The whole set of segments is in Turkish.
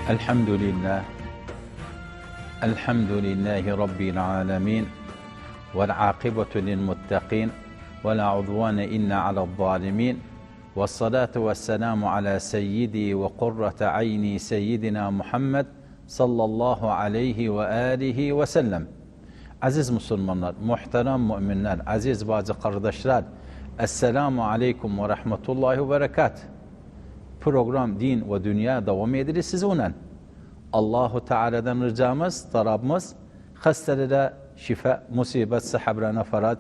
Elhamdülillah. Elhamdülillahi Rabbil alemin. Vel akibetu lil muttaqin. Ve la udvane illa alel zalimin. Ve salatu ve selamu ala seyyidi ve kurrate ayni seyyidina Muhammed sallallahu aleyhi ve alihi ve sellem. Aziz Müslümanlar, muhterem müminler, aziz bazı kardeşler, Esselamu Aleyküm ve Rahmetullahi ve Berekat. Program Din ve Dünya devam edilir sizinle. Allahu Teala'dan ricamız, talabımız, hastelere şifa, musibet, sahabrana faraj.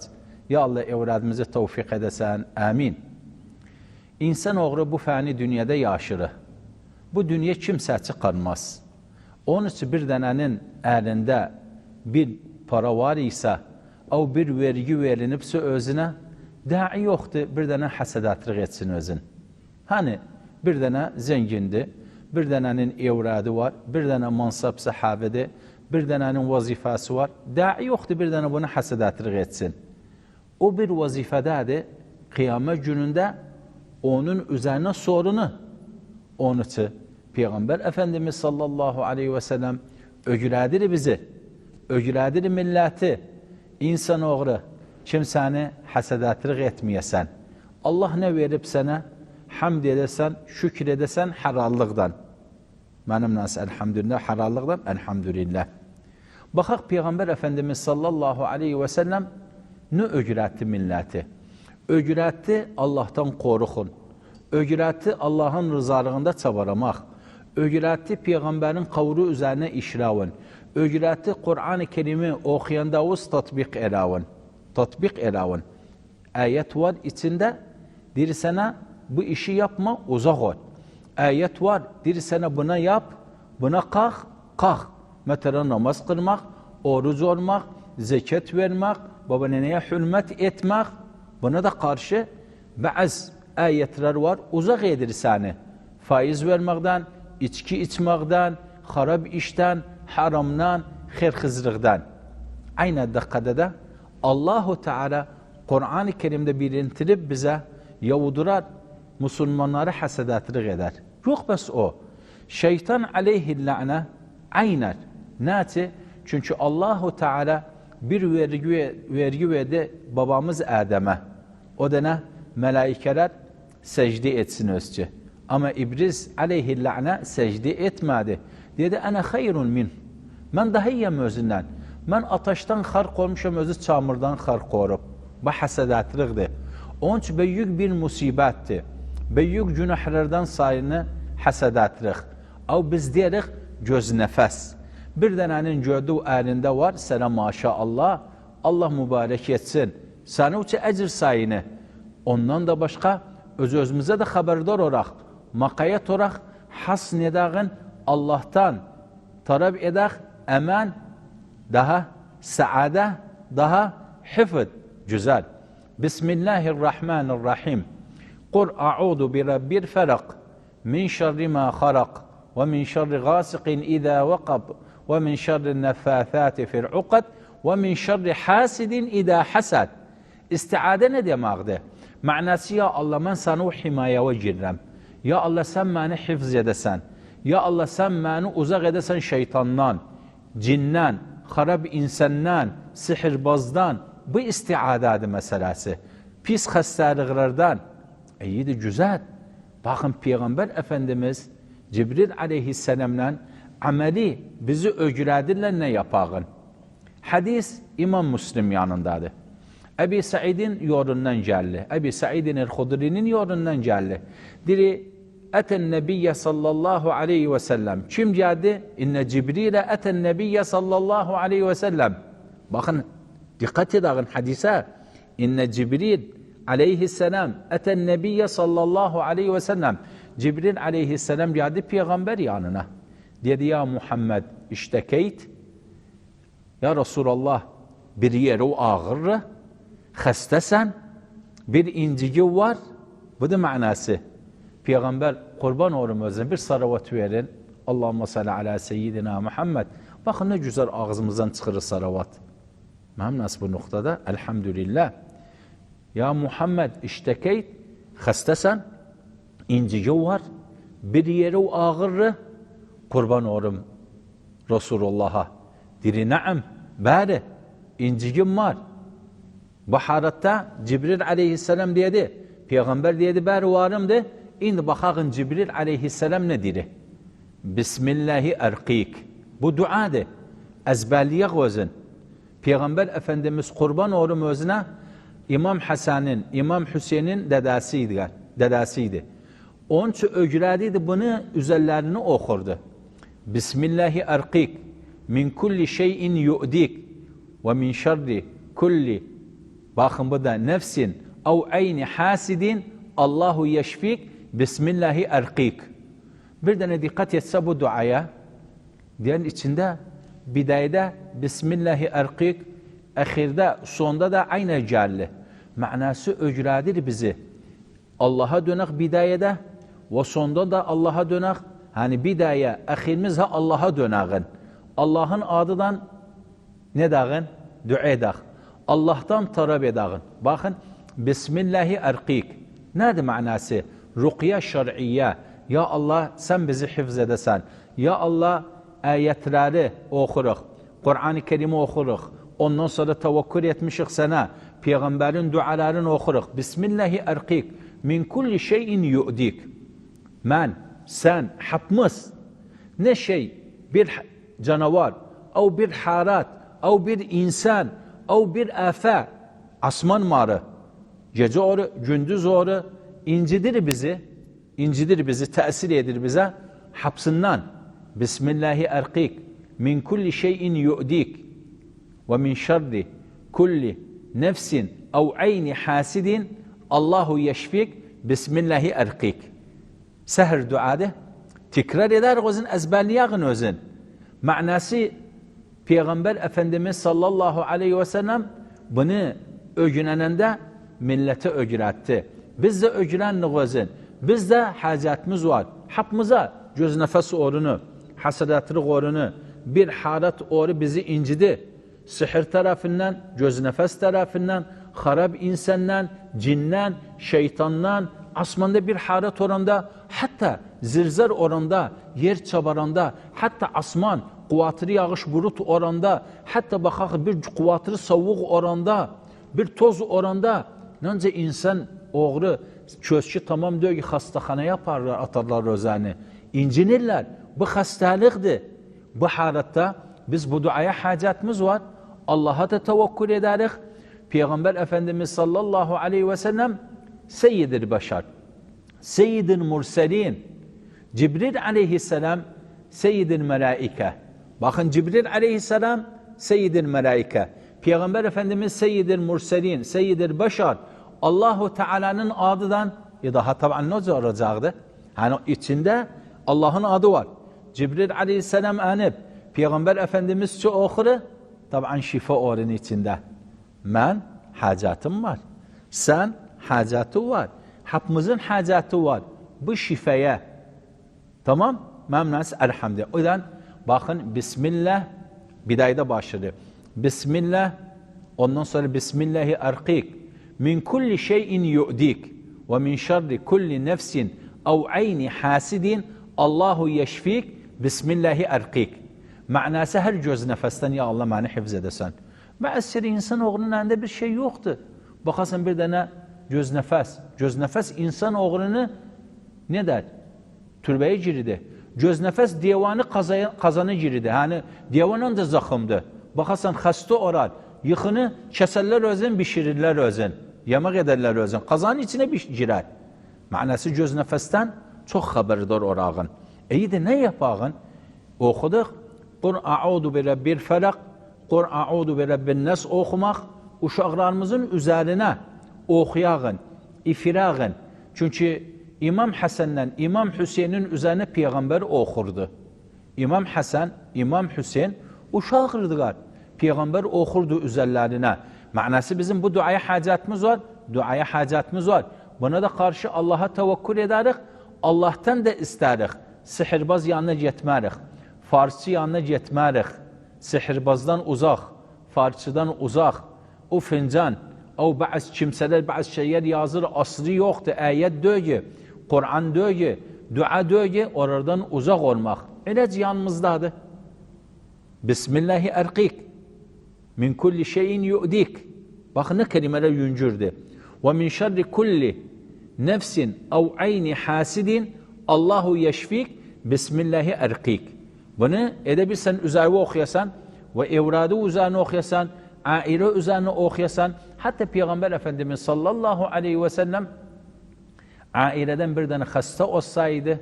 Ya Allah evladımızı tevfik edesen, amin. İnsanoğlu bu fani dünyada yaşır. Bu dünya kimse çıkarmaz. Onun için bir denenin elinde bir para var ise, o bir vergi verilipse özüne, dahi yoktu bir dene hasedatlık etsin özün. Hani bir dene zengindi, bir denenin evradı var, bir dene mansap sahabede, bir denenin vazifası var, dahi yoktu bir dene buna hasedatlık etsin. O bir vazifededir, kıyamet gününde onun üzerine sorunu. Onun için Peygamber Efendimiz sallallahu aleyhi ve sellem ögülədir bizi, ögülədir milleti, insanoğlu, kimsəni hasedatlık etmeyesen. Allah ne verip sana, hamd edesen, şükür edesen harallıktan. Benim nasıl elhamdülillah, harallıktan elhamdülillah. Bakak Peygamber Efendimiz sallallahu aleyhi ve sellem ne ögülətti milleti? Ögülətti Allah'tan korukun. Ögülətti Allah'ın rızalığında çabalamaq. Ögülətti Peygamberin kavru üzerine işravın. Ögülətti Kur'an-ı Kerim'i okuyandavuz tatbik elavın. Tatbik elavın. Ayet var içinde, dir sana bu işi yapma, uzak ol. Ayet var, dir sana buna yap, buna kalk, kalk. Mesela namaz kılmak, oruç olmak, zekat vermek, babaneneye hürmet etmek, buna da karşı bazı ayetler var, uzak edir seni. Faiz vermekten, içki içmekten, harap işten, haramdan, xerxizlikten. Aynı dakikada da Allahu Teala Kur'an-ı Kerim'de bilintirip bize yavudurar, Müslümanları hasedatlık eder. Yok bas o. Şeytan aleyhillâne aynen. Nati? Çünkü Allahu Teala bir vergi verdi babamız Adem'e. O da ne? Melaikeler secde etsin özce. Ama İblis aleyhillâne secde etmedi. Dedi, ana hayrun min. Ben daha iyiyim özünden. Ben ateşten xarq olmuşum, özü çamurdan xarq olup. Bu hasedatlıqdır. Onun için büyük bir musibettir. Büyük günahlardan sayını hasedatlıq. Ama biz deyirik göz nefes. Bir denenin gördüğü elinde var, sana maşallah, Allah mübarek etsin. Sana uçu ecir sayını. Ondan da başka özümüze de haberdar olarak, makayet olarak hasn edağın Allah'tan talep edək, emen, daha saade, daha hifd. Güzel. Bismillahirrahmanirrahim. Kul a'udu bi rabbil felak min şerri ma halak ve min şerri gasiqin idâ vakab ve min şerri neffâthâti fil uqad ve min şerri hasidin idâ hasad. İstiade ne demekdir? Manası ya Allah ben sana o himayeye girrem. Ya Allah sen beni hifz edesen. Ya Allah sen beni uzak edesen şeytandan, cinnen, harab insandan, sihirbazdan. Bu istiadadı meselesi. Pis hastalıklardan. İyiydi, güzel. Bakın Peygamber Efendimiz Cibril aleyhisselamla ameli bizi ögülədirlər ne yapağın. Hadis İmam Müslim yanındadır. Ebi Sa'idin yolundan geldi. Ebi Sa'idin el-Hudri'nin yolundan geldi. Diri eten nebiyye sallallahu aleyhi ve sellem. Kim geldi? İnne Cibril'e eten nebiyye sallallahu aleyhi ve sellem. Bakın dikkat edin hadise. İnne Cibril aleyhisselam eten nebiyye sallallahu aleyhi ve sellem. Cibril aleyhisselam geldi peygamber yanına. Dedi ya Muhammed iştekeyt. Ya Resulallah bir yeri ağır. Xəstəsən, bir incigi var, bu da manası. Peygamber kurban olum özüne bir salavat verin. Allahümme salli ala seyyidina Muhammed. Bakın ne güzel ağzımızdan çıkırır salavat. Mənim nasıl bu noktada? Elhamdülillah. Ya Muhammed iştekeyt, xəstəsən, incigi var, bir yeri ağır, Kurban olurum Resulullah'a. Diri naam, bari incigim var. Baharatta Cibril aleyhisselam dedi. Peygamber dedi bari varım de. İndi bakakın Cibril aleyhisselam ne diri? Bismillahi erkik. Bu duadır. Ezberliye gözün. Peygamber Efendimiz kurban olurum özüne İmam Hasan'ın, İmam Hüseyin'in dedesiydi. Onun için öcülediydi bunu üzerlerini okurdu. Bismillahi erkik. Min kulli şeyin yu'dik. Ve min şerri kulli. Bakın bu da nefsin ev ayni hasidin Allahu yeşfik. Bismillahi erkik. Bir tane dikkat etse bu duaya. Diğer içinde bidayede Bismillahi erkik. Ahirde sonda da aynı celli. Manası öcüledir bizi. Allah'a dönek bidayede ve sonda da Allah'a dönek. Hani bidaye, ahirimiz Allah'a döneğin. Allah'ın adıdan ne dağın? Dua edək. Allah'tan tarab edəğin. Bakın, Bismillahi erkik. Nedir manası? Ruqya şer'iyye. Ya Allah sen bizi hifz edesen. Ya Allah ayetleri okuruk. Kur'an-ı Kerim'i okuruk. Ondan sonra tevekkül etmişik sana. Peygamberin dualarını okuruk. Bismillahi erkik. Min kulli şeyin yu'dik. Men, sen, hepimiz ne şey bir canavar, ev bir harat, ev bir insan, ev bir afe, asman marı, gece oru, gündüz oru, incidir bizi, tesir edir bize, hapsından. Bismillahi erkik, min kulli şeyin yu'dik, ve min şerri kulli nefsin, ev ayni hasidin, Allahu yeşfik, Bismillahi erkik. Seher duadı, tekrar eder gözün, ezberliyeğin özün. Manası Peygamber Efendimiz sallallahu aleyhi ve sellem bunu öğrenende millete öğretti. Biz de öğrendik. Biz de hacatımız var. Hapımıza göz nefes orunu, hasadatlık orunu, bir harat oru bizi incidi. Sihir tarafından, göz nefes tarafından, harap insandan, cinnen, şeytandan, asmanda bir harat oranda, hatta zilzal oranda, yer çabaranda, hatta asman, kuvvetli yağış bulut oranda, hatta bakak bir kuvvetli soğuk oranda, bir toz oranda, nence insan oğru, çözçü tamam diyor ki hastaxana yaparlar, atarlar rozanı. İncinirler. Bu hastalıktır. Bu haratta biz bu duaya hacatımız var. Allah'a da tevekkül ederiz. Peygamber Efendimiz sallallahu aleyhi ve sellem Seyyid-i Beşer, Seyyid-i Murselin, Cibril aleyhisselam, Seyyid-i Melaike. Bakın Cibril aleyhisselam, Seyyid-i Melaike. Peygamber Efendimiz Seyyid-i Murselin, Seyyid-i Beşer. Allahu Teala'nın adıdan, daha tabi ne olacaktı? Hani içinde Allah'ın adı var. Cibril aleyhisselam anıp, Peygamber Efendimiz şu okuru, tabi şifa orun içinde. Ben hacatım var. Sen hacatı var. Hepimizin hacatı var. Bu şifaya. Tamam? Memnunuz elhamdülillah. O yüzden bakın Bismillah bidayda başladı. Bismillah ondan sonra Bismillahi erkik. Min kulli şeyin yu'dik ve min şerri kulli nefsin ev ayni hasidin Allahu yeşfik. Bismillahi erkik. Manası her göz nefesten ya Allah beni hifz edesen. Maalesef insan oğlunun elinde bir şey yoktu. Bakarsın bir tane göz nefes. Göz nefes insan oğlunu ne der? Türbeye girdi. Göz nefes divanı kazanı girdi. Yani divanın da zakımdı. Bakarsan hasta orar. Yıkını keserler özün, pişirirler özün. Yemek ederler özün. Kazanın içine girer. Manası göz nefesten çok haberdar orağın. İyi de ne yapağın? Okuduk. Kur a'udu bi rabbil felak. Kur a'udu bi rabbin nas okumak. Uşaqlarımızın üzerine okuyağın, ifirağın. Çünkü İmam Hasan'dan İmam Hüseyin'in üzerine Peygamber okurdu. İmam Hasan, İmam Hüseyin uşaqırdılar. Peygamber okurdu üzerlerine. Manası bizim bu duaya hacatımız var. Duaya hacatımız var. Buna da karşı Allah'a tevekkül ederiz. Allah'tan da isteriz. Sihirbaz yanına gitmeriz. Farsçı yanına gitmeriz. Sihirbazdan uzak, farsçıdan uzak. O fincan, o bazı kimseler, bazı şeyler yazır, aslı yoktu. Ayet diyor ki, Kur'an diyor ki, dua diyor ki, oradan uzak olmak. İlac yanımızdadır. Bismillahi erqik. Min kulli şeyin yu'dik. Bakın ne kelimeler yüncürdü. Ve min şerri kulli nefsin ev ayni hasidin Allahu yeşfik. Bismillahi erqik. Bunu edebilsen üzerine okuyasan ve evradı üzerine okuyasan, aile üzerine okuyasan, hatta Peygamber Efendimiz sallallahu aleyhi ve sellem aileden bir tane hasta olsaydı,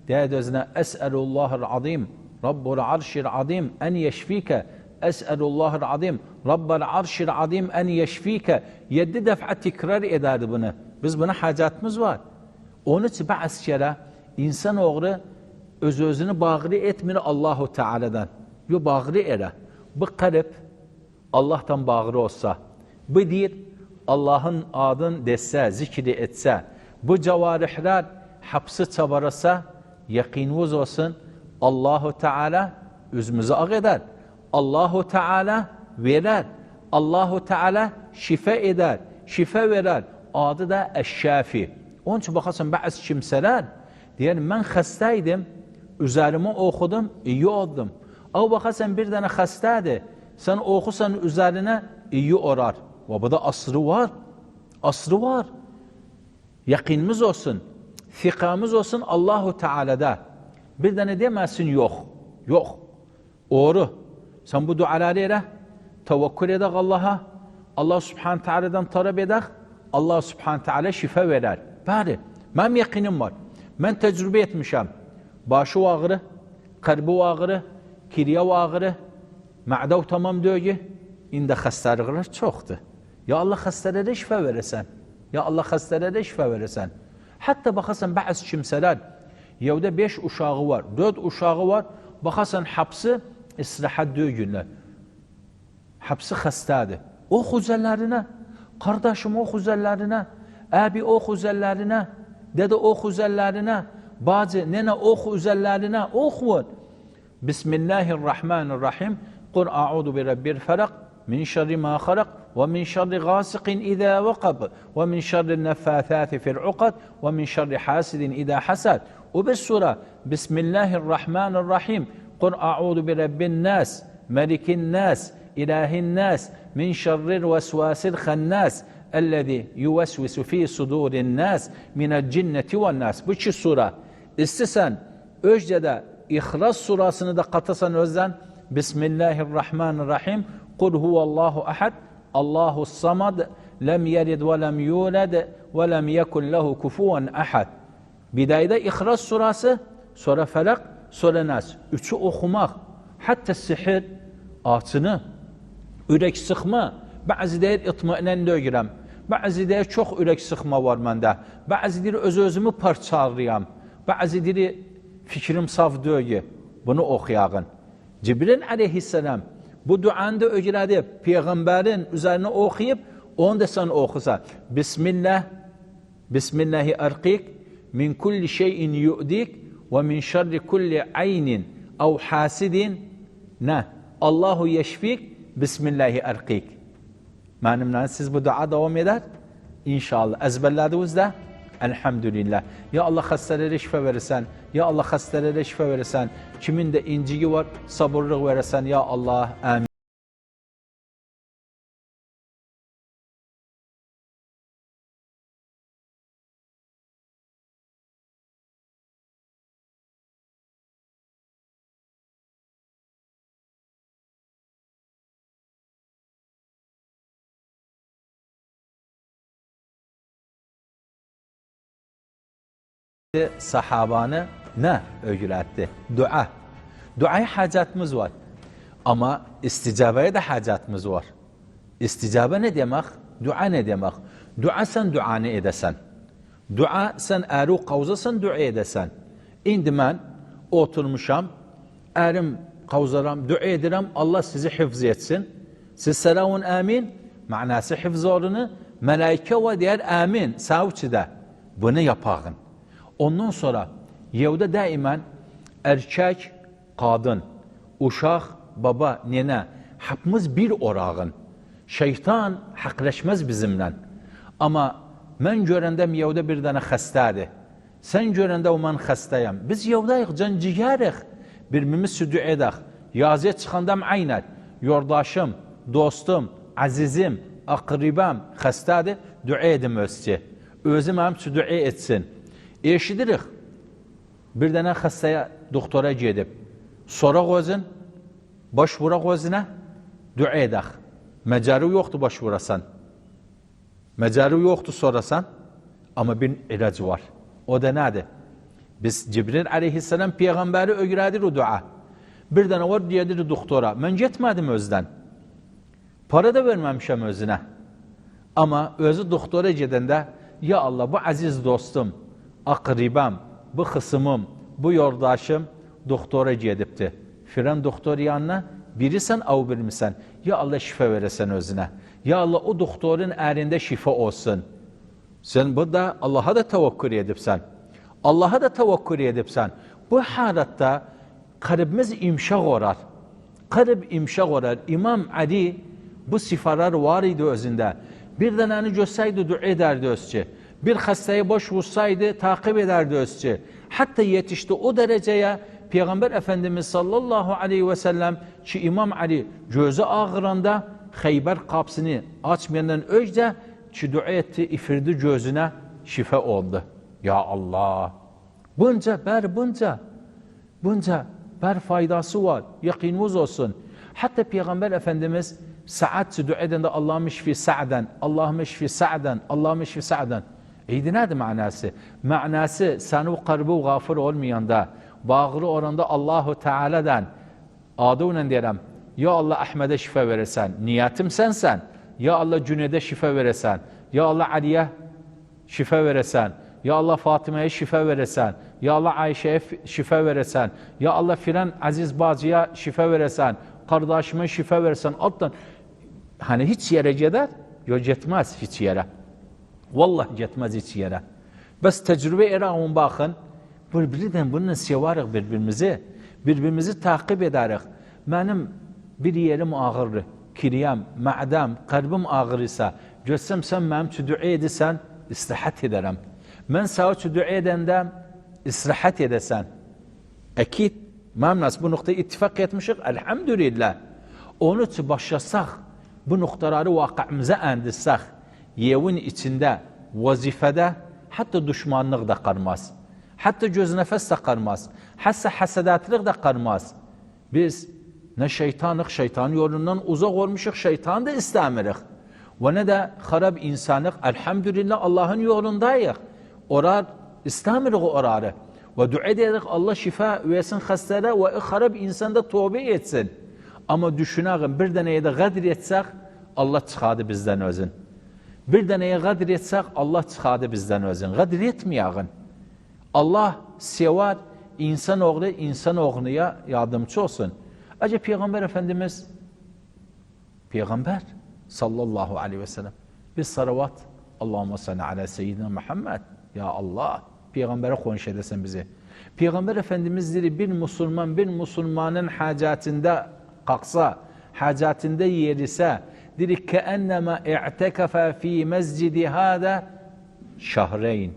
derdi özüne Es'elullahul azim, Rabbul arşil azim en yeşfike, Es'elullahul azim, Rabbul arşil azim en yeşfike. 7 defa tekrar ederdi bunu. Biz buna hacatımız var. Onun için bazı kere insanoğlu öz-özünü bağlı etmiyor Allahu Teala'dan. Yo bağlı ere. Bu kalp Allah'tan bağlı olsa, bu dil Allah'ın adını dese, zikri etse, bu cevarihler hapsi çabarasa, yakininiz olsun Allahu Teala üzümüzü ak eder. Allahu Teala verer. Allahu Teala şifa eder. Şifa verer. Adı da Eşşafi. Onun için bakarsın bazı kimseler diyelim ben hastaydım, üzerime okudum, iyi oldum. Ama bakarsan bir tane hastaydı, sen okusan üzerine iyi orar. Ve bu da asrı var. Asrı var. Yakinimiz olsun, fikamız olsun Allahu Teala'da. Bir tane demezsin yok. Yok. Doğru. Sen bu duaları ere, tevekkül edek Allah'a. Allah Subhanahu Teala'dan talep edek. Allah Subhanahu Teala şifa verer. Bari. Benim yakinim var. Ben tecrübe etmişim. Başı ağrı, kalbi ağrı, kiriye ağrı, ma'dav tamam diyor. İndi hastalıklar çoktu. Ya Allah hastalara şifa verirsen. Ya Allah hastalara şifa verirsen. Hatta bakarsan bazı kimseler evde 5 uşağı var, 4 uşağı var. Bakarsan hapsi istirahat diyor günler. Hapsi hastadır. O huzellerine, kardeşim o huzellerine, abi o huzellerine, dede o huzellerine, bazı nene o huzellerine okuyor. Bismillahirrahmanirrahim. Kul a'udu bi rabbil felak min şerri ma halak ve min şerri gasikin izâ vakab ve min şerri neffâthâti fil ukad ve min şerri hasidin izâ hasad. O bir sure. Bismillahirrahmanirrahim. Kul a'udu bi rabbin nas, melikin nas, ilahin nas, min şerril vesvasil khannas, ellezî yuvesvisu fî sudûrin nas, minel cinneti ven nas. Bu iki sure. İstesen öncede İhlas surasını da katasan özden Bismillahirrahmanirrahim. Kul huvallahu ahad, Allahu samad, lem yelid ve lem yulad ve lem yekun lehu kufuven ahad. Bidayda İhlas surası, sonra Felak, sonra Nas. Üçü okumak, hatta sihir, ağzını, ürek sıkma, bazı deyir itmainen dögürəm, bazı deyir çok ürek sıkma var məndə, bazı deyir öz-özümü parçalayam, bazı deyir fikrim saf dögü. Bunu okuyağın. Cibril aleyhisselam bu duanı da ögürədi, Peygamberin üzerine okuyup, onu da sen okusa. Bismillah, Bismillahi erqik, min kulli şeyin yu'dik, ve min şerri kulli aynin ev hasidin, ne? Allahu yeşfik, Bismillahi erqik. Benimle siz bu dua devam eder. İnşallah. Ezberlediniz de. Elhamdülillah. Ya Allah hastalara şifa verirsen. Ya Allah hastalara şifa verirsen. Kimin de inciği var, sabırlık verirsen. Ya Allah. Amin. Sahabanı ne öğretti? Dua. Duaya hacatımız var. Ama isticabeye de hacatımız var. İsticabe ne demek? Dua ne demek? Dua sen duanı edesen. Dua sen eru kavzasan dua edesen. İndi ben oturmuşam, erim kavzaram, dua ederim, Allah sizi hifz etsin. Siz selamun amin, manası hifz olunu, melaike ve diğer amin, savçıda. Bunu yapağın. Ondan sonra evde daimen erkek, kadın, uşaq, baba, nene hepimiz bir orağın. Şeytan haqleşmez bizimle. Ama ben görəndəm evde bir tane hastadır. Sen görəndə o mən hastayam. Biz evdəyik, can ciğərik. Birbirimiz südü edək. Yazıya çıxandam aynət. Yoldaşım, dostum, azizim, aqribam, xəstədir, dua edim özçi. Özüm mənim südü etsin. Eşidirik. Bir dənə xəstəyə doktora gedib. Soraq özün, baş vuraq özünə, dua edək. Məcəri yoxdur baş vurasan. Məcəri yoxdur sorasan. Ama bir ilaç var. O da nedir? Biz Cibril aleyhisselam peygamberi öğretir o dua. Bir tane var diyedir doktora. Ben gitmedim özden. Para da vermemişim özüne. Ama özü doktora gidende ya Allah bu aziz dostum, akribam, bu kısmım, bu yoldaşım doktora gidipti. Filan doktor yanına birisən, av bilmirsən. Ya Allah şifa veresen özüne. Ya Allah o doktorun elinde şifa olsun. Sen burada Allah'a da tevekkül edipsen. Allah'a da tevekkül edipsen. Bu halatta kalbimiz imşak orar. Kalp imşak orar. İmam Ali bu sifalar var idi özünde. Bir deneni görseydi dua ederdi özçü. Bir hastayı boş vursaydı takip ederdi özçü. Hatta yetişti o dereceye Peygamber Efendimiz sallallahu aleyhi ve sellem ki İmam Ali gözü ağıranda Xeyber kapısını açmayandan önce ki dua etti, ifirdi gözüne şifa oldu. Ya Allah! Bunca ber faydası var. Yakininiz olsun. Hatta Peygamber Efendimiz saat dua edende Allah'ım şifi sa'den, Allah'ım şifi sa'den, Allah'ım şifi sa'den. İyiydi nedir manası? Manası sen o kalbi gafır olmayanda, bağrı oranda Allahu Teala'dan adıyla diyelim. Ya Allah Ahmet'e şifa verirsen, niyetim sensen. Ya Allah Cüneyt'e şifa veresen. Ya Allah Ali'ye şifa veresen. Ya Allah Fatıma'ya şifa veresen. Ya Allah Ayşe'ye şifa veresen. Ya Allah filan aziz bacıya şifa veresen. Kardeşime şifa veresen. Alttan hani hiç yere gider? Yok gitmez hiç yere. Vallahi gitmez hiç yere. Bes tecrübe erağın bakın. Birbirinden bununla sevarıq birbirimizi. Birbirimizi takip ederik. Benim bir yerim ağırdır. Kiriyem, ma'dam, kalbim ağrıysa, görsem sen mənim dua edirsən, istirahat ederim. Ben sana dua edende istirahat edesen. Ekid, məmnəs bu noktaya ittifak etmişik, elhamdülillah. Onu için başlasak, bu noktaları vakıımıza endirsək, yevin içinde, vazifede, hatta düşmanlık da qarmaz. Hatta göz nefes de qarmaz. Hatta hasadatlık da qarmaz. Biz ne şeytanıq, şeytanın yolundan uzak olmuşuq, şeytan da istemirik. Ve ne de harab insanıq, elhamdülillah Allah'ın yolundayıq. Orar, istemirik orarı. Ve dua ederik Allah şifa versin hastara ve harab insanda tövbe etsin. Ama düşünəğin bir deneye de qadir etsək, Allah çıxadı bizden özün. Bir deneye qadir etsək, Allah çıxadı bizden özün. Qadir etməyəğin. Allah sevar, insan oğluya yardımcı olsun. Acaba Peygamber Efendimiz, Peygamber sallallahu aleyhi ve sellem, bir salavat, Allahümme salli ala seyyidina Muhammed, ya Allah, Peygamber'e konuş edesin bizi. Peygamber Efendimiz dedi, bir Müslümanın hacatinde kalksa, hacatinde yerise, dedi ki ennema i'tekefe fi mescidi hâda şahreyn.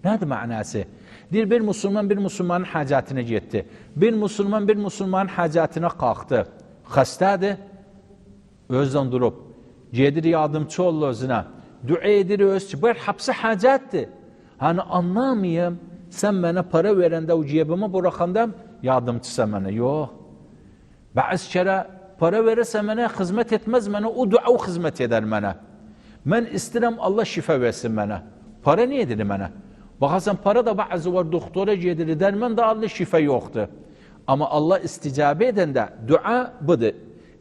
Nedir manası? Bir Müslümanın hacatına gitti. Bir Müslümanın hacatına kalktı. Hastadır, özden durup, gedir yardımcı ol özüne, dua edir özü, bu hapsi hacattır. Hani anlamayayım, sen bana para verende o cebime bırakandam, yardımcısa bana. Yok. Bazı kere para verirse bana, hizmet etmez bana, o dua o hizmet eder bana. Ben istedim Allah şifa versin bana. Para niye dedi bana? Bakarsan para da bazı var doktora gelir derman da Allah şifa yoktu. Ama Allah isticabe edende dua budur.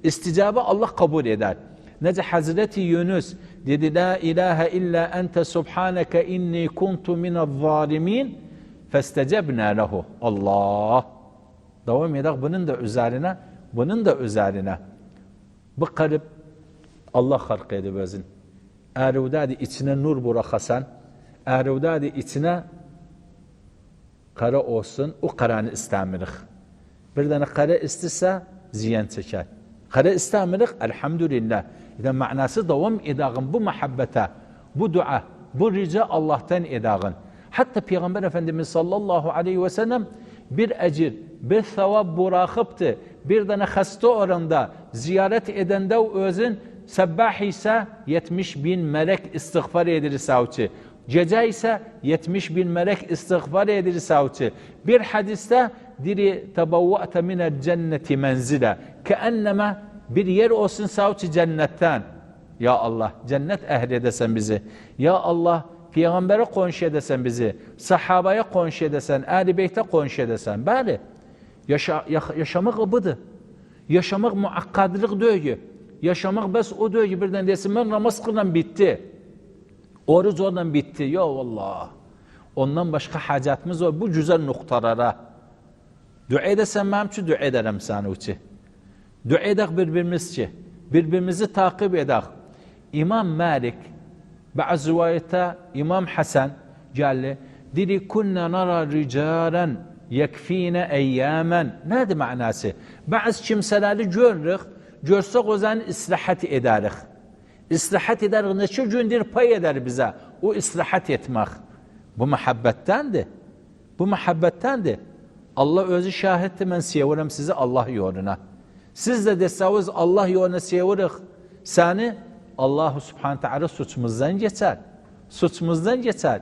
İsticabe Allah kabul eder. Nece Hazreti Yunus dedi la ilahe illa ente subhaneke inni kuntu minel zalimin festecebna lehu. Allah. Devam edek bunun da üzerine. Bu kalp Allah halk edip özün. Eğer içine nur bırakasan, eğer içine kara olsun, o karanı istemirik. Bir tane kara istirse ziyan çeker. Kara istemirik, elhamdülillah. İden manası devam edağın bu muhabbete, bu dua, bu rica Allah'tan edağın. Hatta Peygamber Efendimiz sallallahu aleyhi ve sellem bir ecir, bir sevap bırakıptı. Bir tane hasta oranda ziyaret edende özün sebbah ise 70 bin melek istiğfar edir savcı. Gece ise 70 bin melek istiğfar edir savcı. Bir hadiste diri tebavva'te minel cenneti menzile. Keenneme bir yer olsun savcı cennetten. Ya Allah cennet ehli edesen bizi. Ya Allah Peygamber'e konşu edesen bizi. Sahabaya konşu edesen. Ehl-i Beyt'e konşu edesen. Bəli. Yaşamak budur. Yaşamak muakkadlık döyü. Yaşamak bəs o döyü birden desin ben namaz kılan bitti. Oruç oradan bitti. Ya Allah. Ondan başka hacatımız var. Bu güzel noktalara. Dua edesen benim için dua ederim sana uçi. Dua edek birbirimizce. Birbirimizi takip edek. İmam Malik bazı rivayette İmam Hasan geldi. Dedi kunna nara ricalen yekfine eyyamen. Nedir manası? Bazı kimseleri görürük. Görsek o zaman islahat ederiz. İslahat ederiz. Neçe gündür pay eder bize. O islahat etmek. Bu muhabbettendir. Bu muhabbettendir. Allah özü şahitti ben seviyorum sizi Allah yoluna. Siz de deseniz Allah yoluna sevirik. Seni Allah Subhanahu Teala suçumuzdan geçer. Suçumuzdan geçer.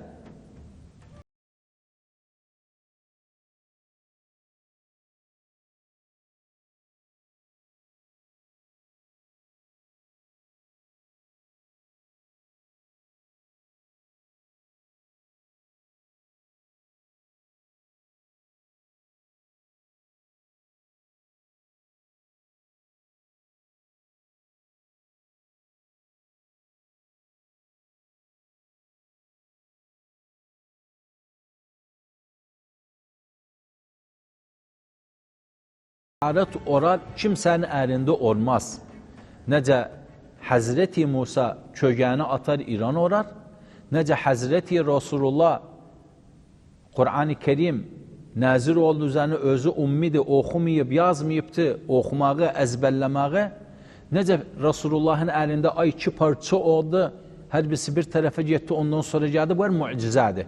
Aret orar kimsenin elinde olmaz. Nece Hazreti Musa çögeğini atar İran orar. Nece Hazreti Resulullah Kur'an-ı Kerim nazir olduğu üzerine özü ummidi okumayıp yazmayıptı okumağı, ezberlemeyi. Nece Resulullah'ın elinde ay iki parça oldu. Her birisi bir tarafa gitti ondan sonra geldi. Bu mucizedir.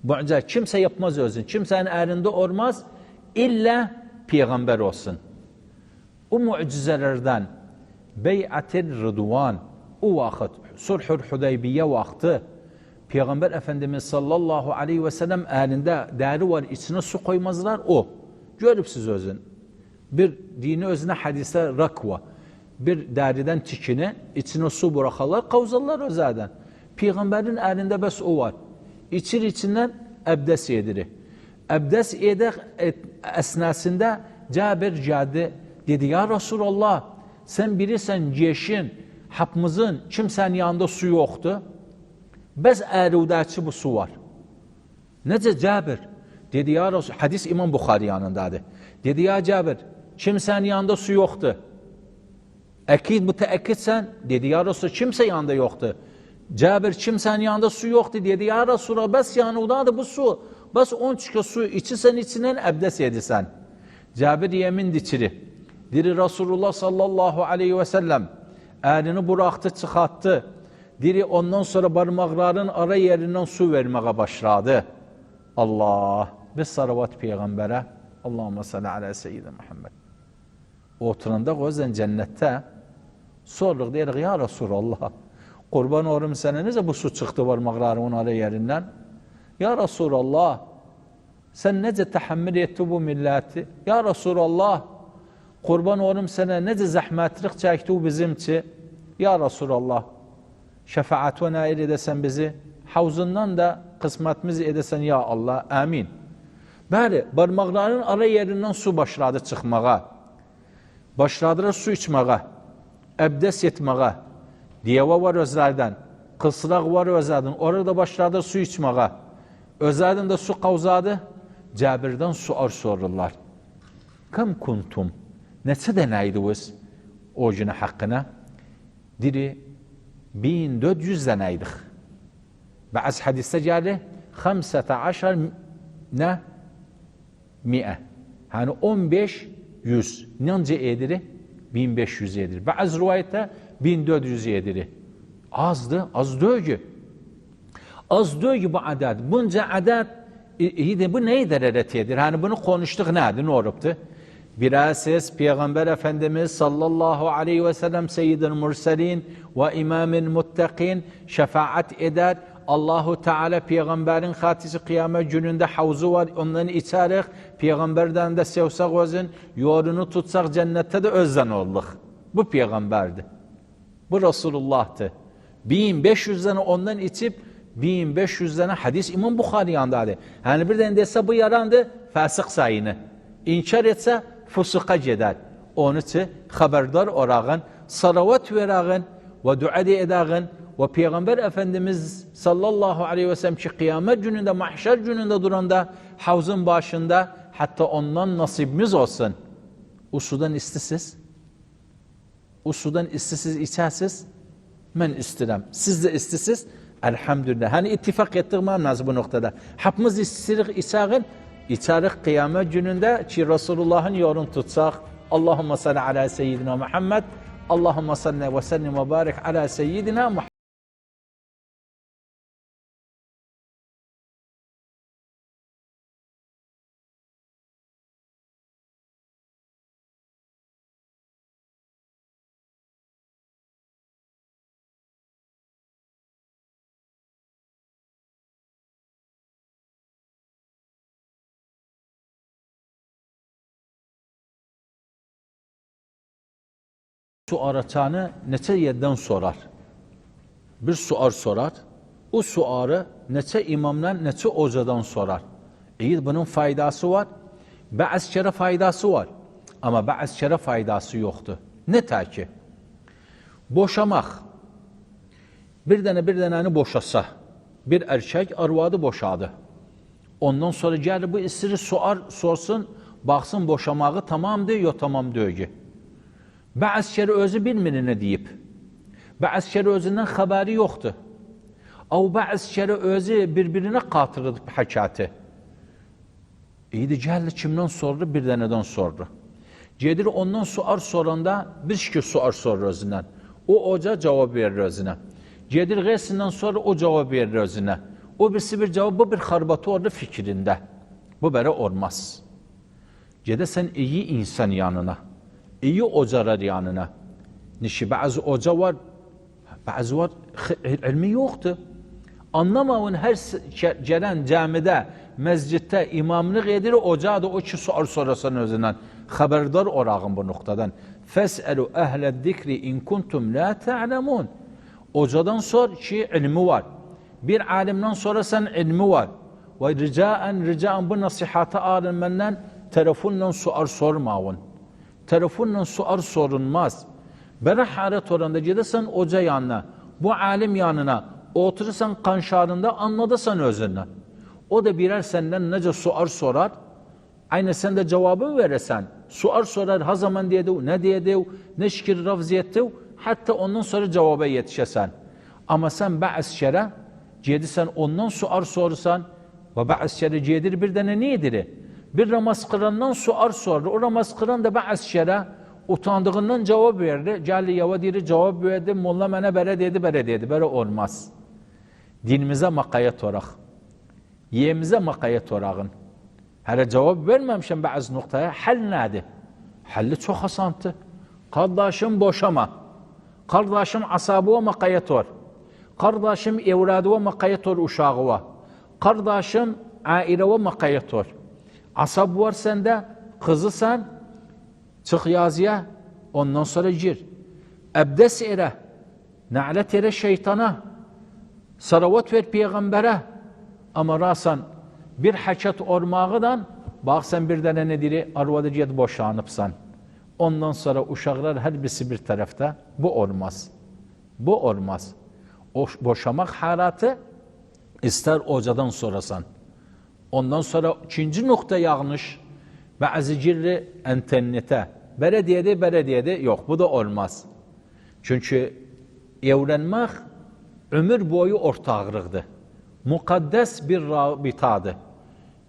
Mucize. Kimse yapmaz özün. Kimsenin elinde olmaz. İlla Peygamber olsun. O mucizelerden Bey'atil Rıdvan o vakit Sulhul Hudeybiye vakti Peygamber Efendimiz sallallahu aleyhi ve sellem elinde deri var içine su koymazlar o. Görüpsüz özün. Bir dini özüne hadise rakva. Bir deriden tikini içine su bırakarlar kavzallar özaden. Peygamberin elinde bes o var. İçir içinden ebdes yedirir. Ebdes edek esnasında Cabir geldi. Dedi ya Resulallah sen bilirsen ceşin hapımızın kimsenin yanında su yoktu. Biz erudaçı bu su var. Nece Cabir? Dedi ya Resul, hadis İmam Bukhari yanındadır. Dedi ya Cabir kimsenin yanında su yoktu. Ekid müteekkidsen dedi ya Resul kimse yanında yoktu. Cabir kimsenin yanında su yoktu dedi ya Resulallah bes yanındadır bu su. Bas 10 çıkı su içirsen içinden ebdes yedirsen. Cabir yemin diçiri. Diri Resulullah sallallahu aleyhi ve sellem elini bıraktı çıkarttı. Diri ondan sonra parmakların ara yerinden su vermeye başladı. Allah. Biz salavat peygambere. Allahümme salli ala seyyidina Muhammed. Oturanda gözden cennette sorduk dedik ya Resulallah. Kurban olurum sana nece bu su çıktı parmakların ara yerinden? Ya Resulallah sen nece tahammül etti bu milleti? Ya Resulallah kurban olurum sana nece zahmetlik çekti bizimçi? Ya Resulallah şefaat ve nail edesen bizi havzundan da kısmetimizi edesen ya Allah amin. Bəli parmakların ara yerinden su başladı çıkmağa. Başladılar su içmeye. Ebdes etmeye. Diyeva var özlerden. Kısrak var özlerden. Orada başladı su içmeye. Özlerden de su kavzadı. Cabir'den sual sorurlar. Kam kuntum? Neçə dənəydiniz o günü haqqına? Diri 1400 dənəydik. Bazı hadiste geldi 15 ne? 100. Yani 15 100. Nece ediri? 1500 ediri. Bazı rivayette 1400 ediri. Azdı, az dögü. Az dögü bu adet. Bunca adet İyi de bu neyi dereretiyedir? Hani bunu konuştuk neydi, ne oluptu? Bilhassa Peygamber Efendimiz sallallahu aleyhi ve sellem seyyidil murselin ve imamil muttakin şefaat eder. Allahu Teala Peygamberin hatisi kıyamet gününde havzu var. Ondan içerik. Peygamberden de sevsak özün. Yolunu tutsak cennette de özden olduk. Bu Peygamberdi. Bu Resulullah'tı. 1500 tane ondan içip 1500 tane hadis İmam Bukhari yandadı. Yani birden dese bu yarandı fasık sayını. İnkar etse fusuka gider. Onun için haberdar orağın, salavat verağın ve dua edağın ve Peygamber Efendimiz sallallahu aleyhi ve sellem ki kıyamet gününde, mahşer gününde duranda havzun başında hatta ondan nasibimiz olsun. O sudan istisiz. O sudan istisiz içersiz. Ben istirem. Siz de istisiz. Elhamdülillah. Hani ittifak ettiğim lazım bu noktada. Hepimiz istirik içeğin. İçerik kıyamet gününde ki Resulullah'ın yolunu tutsak. Allahümme salli ala seyyidina Muhammed. Allahümme salli ve sellim ve barik ala seyyidina Muhammed. Sual açanı neçə yerdən sorar? Bir sual sorar. O sualı neçə imamdan, neçə hocadan sorar. İyi, bunun faydası var. Bazı kere faydası var. Ama bazı kere faydası yoktur. Ne ta ki? Boşamaq. Bir dənəni boşasa, bir erkek arvadı boşadı. Ondan sonra gəlir bu istiri sual sorsun, baxsın boşamağı tamamdır, yok tamam deyil. Bazı kere özü bilmir ne deyip, bazı kere özünden haberi yoktu. Ama bazı kere özü birbirine katırdı həkati. İyiydi, gəldi kimden sordu? Bir dənədən sordu. Gedir ondan sual soranda bir şükür sual sorur özündən. O hoca cevap verir özüne. Gedir gaysinden sonra o cevap verir özüne. O birisi bir cevap, bu bir harbatı orada fikrinde. Bu böyle olmaz. Gedir sen iyi insan yanına. İyi hocalar yanına. Nişi bazı hoca var, bazı var ilmi yoktu. Anlamayın her gelen camide, mescitte imamlık edir, hoca da o ki sual sorasın özünden. Haberdar orağın bu noktadan. Fes'elu ehled zikri in kuntum la ta'lemun. Hocadan sor ki ilmi var. Bir alimden sorasan ilmi var. Ve ricaen bu nasihatı alın benden telefonla sual sormayın. Telefonla sual sorulmaz. Böyle haret oranda gidersen hoca yanına, bu alim yanına oturursan kanşarında anladırsan özünden. O da birer senden nece sual sorar, aynı sen de cevabı verirsen. Sual sorar, ha zaman diyedi, ne diyedi, ne şikir rafz etti, hatta ondan sonra cevaba yetişesen. Ama sen bazı kere gidersen ondan sual sorursan ve bazı kere gider bir tane nedir? Bir namaz kılandan sual sordu. O namaz kılan da bazı kere utandığından cevap verdi. Geldi yava diri cevap verdi. Molla mene böyle dedi, böyle dedi. Böyle olmaz. Dinimize makayet orak. Yemize makayet orakın. Hele cevap vermemişim bazı noktaya. Hal neydi? Halli çok hasantı. Kardeşim boşama. Kardeşim asabıva makayet or. Kardeşim evladıva makayet or uşağıva. Kardeşim aileve makayet or. Asab var sende, kızısan, çık yazıya, ondan sonra gir. Ebdes ere, na'let ere şeytana, salavat ver peygambere. Ama rasan bir hakat ormağıdan, bak sen bir tane nedir, arvadıcıya boşanıpsan. Ondan sonra uşaklar her birisi bir tarafta, bu olmaz. Bu olmaz. O boşamak halatı, ister hocadan sorasan. Ondan sonra ikinci nokta yanlış. Bazı girri internete. Belediyede yok. Bu da olmaz. Çünkü evlenmek ömür boyu ortağlıqdır. Mukaddes bir rabitadır.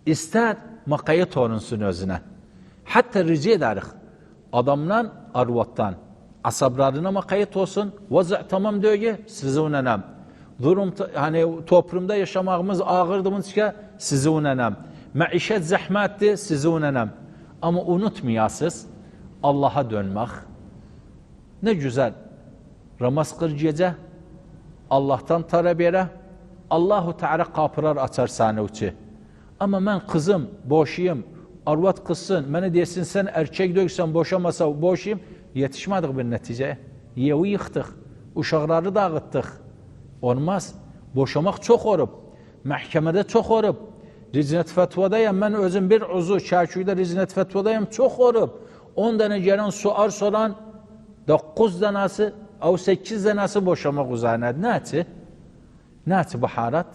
İster makayet olunsun özüne. Hatta rica ederiz. Adamla arvattan. Asablarına makayet olsun. Vazı tamam diyor ki size önenem. Durum hani toplumda yaşamağımız ağırdığımız ki sizi unanam. Maişet zahmettir, sizi unanam. Ama unutmayasınız, Allah'a dönmek. Ne güzel. Ramaz kıl gece, Allah'tan talep ere, Allahu Teala kapılar açar sana uçu. Ama ben kızım, boşayım, arvat kızsın, bana desin sen erkek döksen boşamasa boşayım, yetişmedik bir neticeye. Yevi yıktık, uşakları dağıttık. Olmaz. Boşamak çok olup, mahkemede çok olup, Rizinet fetvadayım, ben özüm bir uzu, Şarköy'de Rizinet fetvadayım çok olup, 10 tane gelen suar soran, 9 tanesi, o 8 tanesi boşamak üzerine. Ne etti? Ne etti bu harat?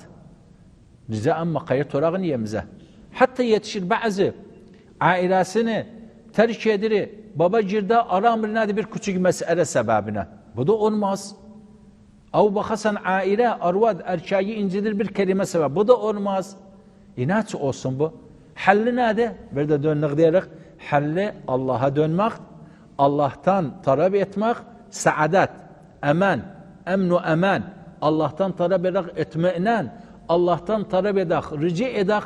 Bize ama kayıt olarak niyemize. Hatta yetişir bazı ailesini terk edir, baba cirda aramırına bir küçük mesele sebebine. Bu da olmaz. Av bakasan aile, arvad, erkeği incidir bir kelime sebep. Bu da olmaz. İnat olsun bu. Halli nerede? Bir de dönük diyerek, halli Allah'a dönmek, Allah'tan talep etmek, saadet, eman, emnu eman, Allah'tan talep edek, etmeinen, Allah'tan talep edek, rica edek,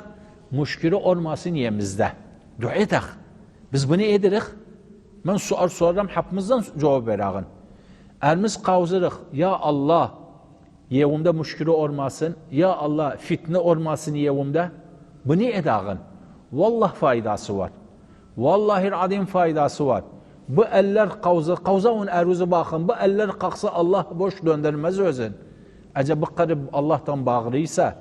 müşkülü olmasın yemizde. Dua edek. Biz bunu edirik. Ben sual sorarım, hepimizden cevap verelim. Elimiz kavzırıq, ya Allah, yevimde müşkülü olmasın, ya Allah, fitne olmasın yevimde. Bunu edağın. Vallahi faydası var. Vallahi adim faydası var. Bu eller kavzavun eruzu bakın, bu eller kalksa Allah boş döndürmez özün. Acaba qarib Allah'tan bağlıysa,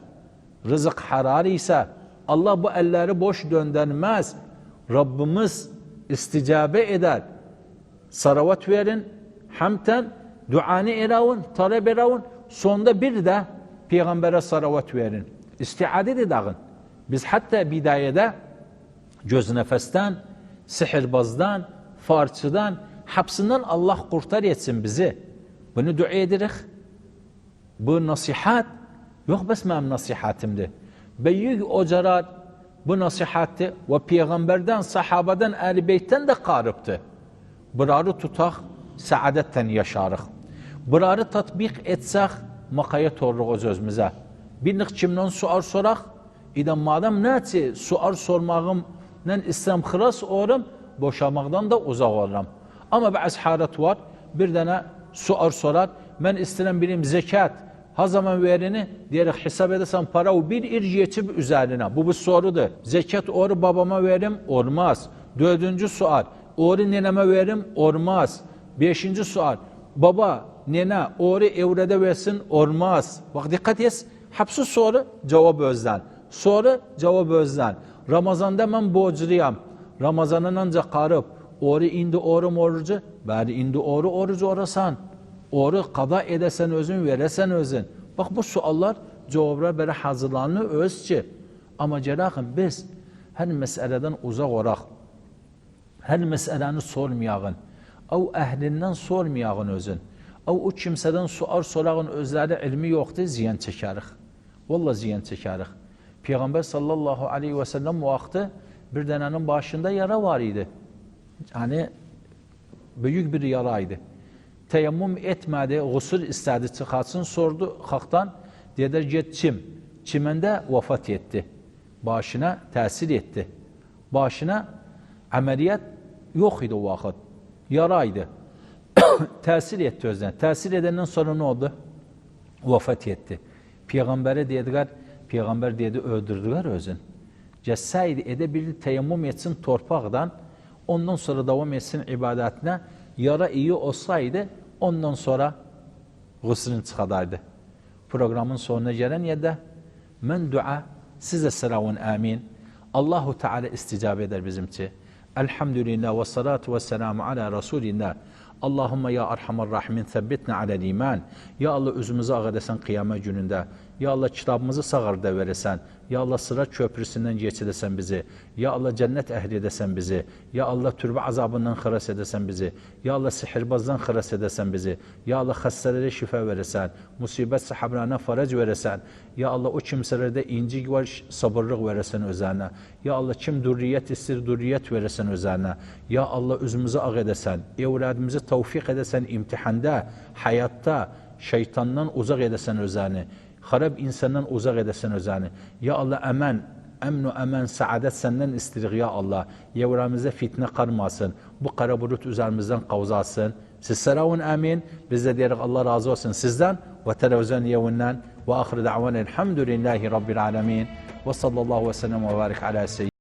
rızık hararıysa, Allah bu elleri boş döndürmez. Rabbimiz isticabe eder. Salavat verin, hamten, duanı eravun, talep eravun, sonunda bir de Peygamber'e salavat verin. İstiadet edin. Biz hatta bidayede göz nefesten, sihirbazdan, farçıdan, hapsinden Allah kurtar etsin bizi. Bunu dua edirik. Bu nasihat, yok bes benim nasihatimdi. Büyük hocalar bu nasihattı ve Peygamberden, sahabadan, Ehl-i Beyt'ten de qarıbdı. Burarı tutak, saadetten yaşarıq. Burarı tatbik etsək, makaya torruq öz özümüzə. Bir nıq kimdən sual soraq, idən madem nəçi sual sormağımla İslam xilas olurum, boşamaqdan da uzaq olurum. Amma bəzi harət var, bir dənə sual sorar, mən istəyirəm bilim zekat, ha zaman verini, deyərək hesab edəsən para o bir ir geçib üzərinə. Bu sorudur. Zekat oru babama verim, olmaz. 4. sual, oru neneme verim, olmaz. 5. sual, baba, nene, oru evrede versin, olmaz. Bak dikkat et, hepsi soru, cevap özden. Soru, cevap özden. Ramazanda ben borcluyam. Ramazanın ancak qarıb, oru indi orum orucu, bari indi orucu orasan. Oru qada edesen özün, veresen özün. Bak bu suallar, cevaplar böyle hazırlanır özçü. Ama cerahım biz, her meseleden uzak orak, her meseleni sormayağın, o ehlinden sormayağın özün, o kimseden sual sorağın özləri ilmi yoktu, ziyan çəkərik. Vallahi ziyan çəkərik. Peygamber sallallahu aleyhi ve sellem vaxtı bir dənənin başında yara var idi. Yani büyük bir yaraydı. Teyemmüm etmedi, gusül istedi çıkarsın, sordu xalqdan, dediler get çim. Çimende vefat etti. Başına tesir etti. Başına ameliyat yok idi o vakit. Yaraydı. Tesir etti özden. Tesir edenden sonra ne oldu? Vefat etti. Peygamber'e dediler, Peygamber dedi öldürdüler özün. Cessaydı edebildi, teyemmüm etsin torpaqdan, ondan sonra devam etsin ibadetine. Yara iyi olsaydı, ondan sonra gusülünü çıkardardı. Programın sonuna gelen yerde, men dua, size selavun amin. Allahu Teala isticab eder bizimki. Elhamdülillah ve salatu ve selamu ala Resulillah. Allahümme ya Erhamer Rahimin sebbitna alel iman. Ya Allah özümüzü ağ edesen kıyamet gününde. Ya Allah kitabımızı sağırda veresen. Ya Allah sırat köprüsünden geçiresen bizi. Ya Allah cennet ehli edesen bizi. Ya Allah türbe azabından xıras edesen bizi. Ya Allah sihirbazdan xıras edesen bizi. Ya Allah hastalere şifa veresen. Musibet sahabrana farac veresen. Ya Allah o kimselerde incik var, sabırlık veresen özlerine. Ya Allah kim durriyet istir, durriyet veresen özlerine. Ya Allah özümüzü ağ edesen. Evladımızı tevfik edesen imtihanda, hayatta, şeytandan uzak edesen özlerine. Harap insandan uzak edesen özlerine. Ya Allah emen emnu, emen, saadet senden istirik ya Allah. Yevremize fitne karmasın. Bu kara bulut üzerimizden kavzasın. Siz seravun amin. Biz de diyerek Allah razı olsun sizden ve televizyon yevinden ve ahir da'van elhamdülillahi rabbil alemin ve sallallahu ve sellem ve barik ala seyyidina